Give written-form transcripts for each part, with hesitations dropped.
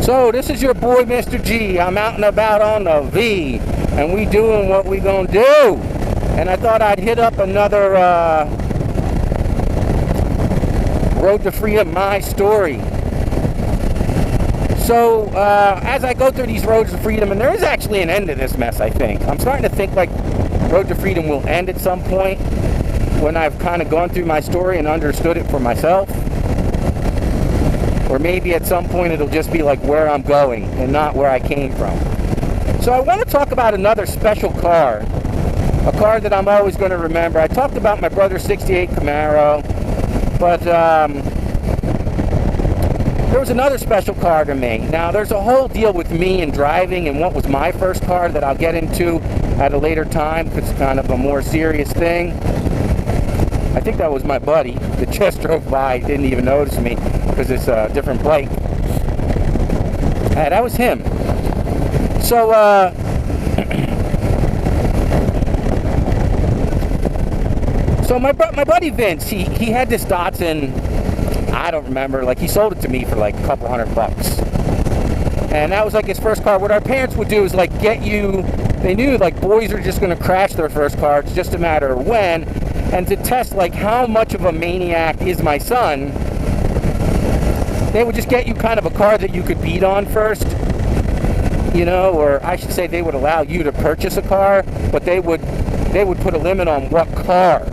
So this is your boy Mr. G. I'm out and about on the V, and we doing what we gonna do. And I thought I'd hit up another Road to Freedom, my story. So as I go through these roads to freedom, and there is actually an end to this mess, I think. I'm starting to think like Road to Freedom will end at some point when I've kind of gone through my story and understood it for myself. Or maybe at some point it'll just be like where I'm going and not where I came from. So I want to talk about another special car. A car that I'm always going to remember. I talked about my brother's 68 Camaro. But there was another special car to me. Now there's a whole deal with me and driving and what was my first car that I'll get into at a later time because it's kind of a more serious thing. I think that was my buddy that just drove by, didn't even notice me because it's a different plate. That was him. So, so my buddy Vince, he had this Datsun, I don't remember, like he sold it to me for like a couple $100. And that was like his first car. What our parents would do is like get you, they knew like boys are just going to crash their first car, it's just a matter of when. And to test like how much of a maniac is my son, they would just get you kind of a car that you could beat on first, you know, or I should say they would allow you to purchase a car, but they would put a limit on what car.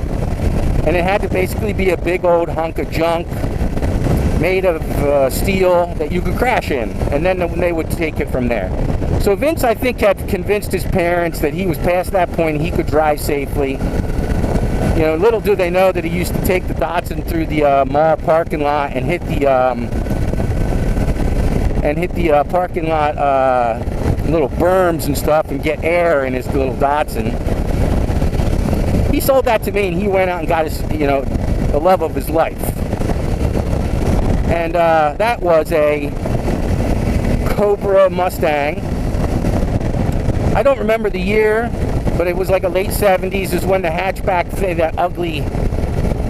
And it had to basically be a big old hunk of junk made of steel that you could crash in, and then they would take it from there. So Vince, I think, had convinced his parents that he was past that point and he could drive safely. You know, little do they know that he used to take the Datsun through the mall parking lot and hit the parking lot little berms and stuff and get air in his little Datsun. He sold that to me and he went out and got his, you know, the love of his life. And that was a Cobra Mustang. I don't remember the year, but it was like a late 70s is when the hatchback, that ugly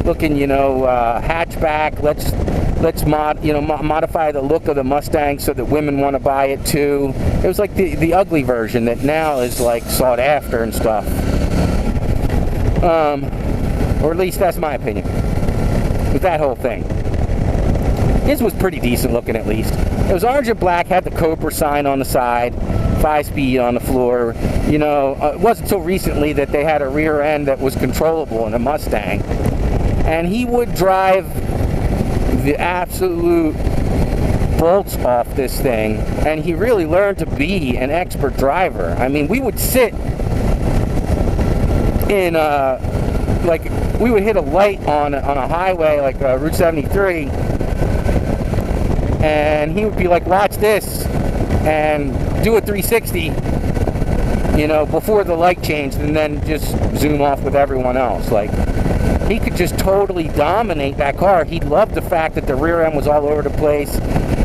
looking, you know, hatchback. Let's modify the look of the Mustang so that women want to buy it too. It was like the ugly version that now is like sought after and stuff. Or at least that's my opinion with that whole thing. His was pretty decent looking, at least. It was orange and black, had the Cobra sign on the side, 5-speed on the floor. You know, it wasn't until recently that they had a rear end that was controllable in a Mustang. And he would drive the absolute bolts off this thing, and he really learned to be an expert driver. I mean, we would sit in like we would hit a light on a highway like Route 73, and he would be like, watch this, and do a 360, you know, before the light changed, and then just zoom off with everyone else. Like, he could just totally dominate that car. He loved the fact that the rear end was all over the place.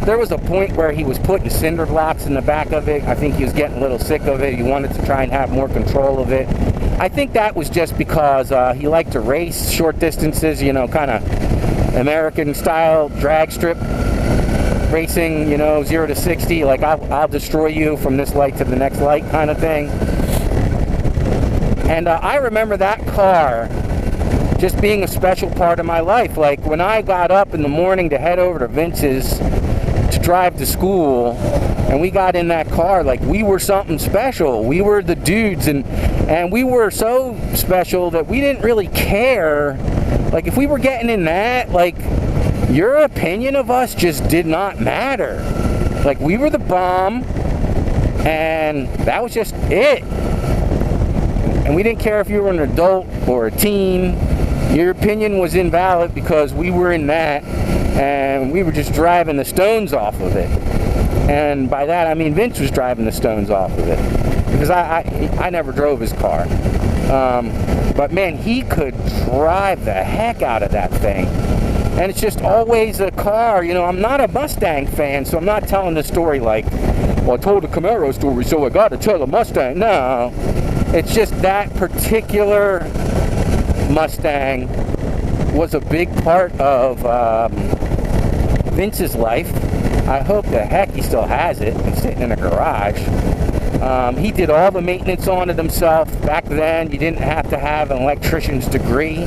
There was a point where he was putting cinder blocks in the back of it. I think he was getting a little sick of it. He wanted to try and have more control of it. I think that was just because he liked to race short distances, you know, kind of American style drag strip racing, you know, 0 to 60, like I'll destroy you from this light to the next light kind of thing. And I remember that car just being a special part of my life. Like when I got up in the morning to head over to Vince's to drive to school, and we got in that car, like we were something special. We were the dudes, and we were so special that we didn't really care. Like if we were getting in that, like your opinion of us just did not matter. Like we were the bomb, and that was just it. And we didn't care if you were an adult or a teen. Your opinion was invalid because we were in that, and we were just driving the stones off of it. And by that I mean Vince was driving the stones off of it, because I never drove his car. But man, he could drive the heck out of that thing. And it's just always a car. You know, I'm not a Mustang fan, so I'm not telling the story like, well, I told a Camaro story, so I got to tell a Mustang. No, it's just that particular Mustang was a big part of Vince's life. I hope the heck he still has it. It's sitting in a garage. He did all the maintenance on it himself. Back then, you didn't have to have an electrician's degree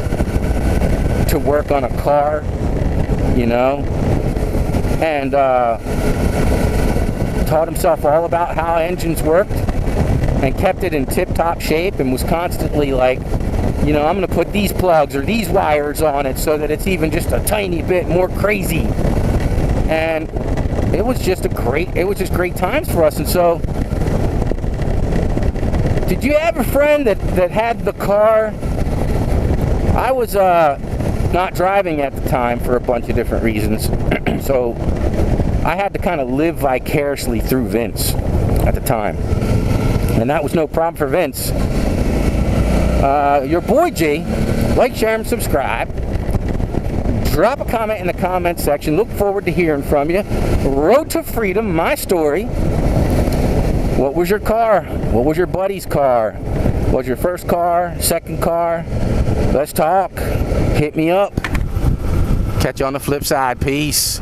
to work on a car, you know. And taught himself all about how engines worked and kept it in tip-top shape, and was constantly like, you know, I'm going to put these plugs or these wires on it so that it's even just a tiny bit more crazy. And it was just great times for us. And so, did you have a friend that had the car? I was not driving at the time for a bunch of different reasons. So I had to kind of live vicariously through Vince at the time. And that was no problem for Vince. Your boy G, like, share, and subscribe. Drop a comment in the comment section. Look forward to hearing from you. Road to Freedom, my story. What was your car? What was your buddy's car? What was your first car? Second car? Let's talk. Hit me up. Catch you on the flip side. Peace.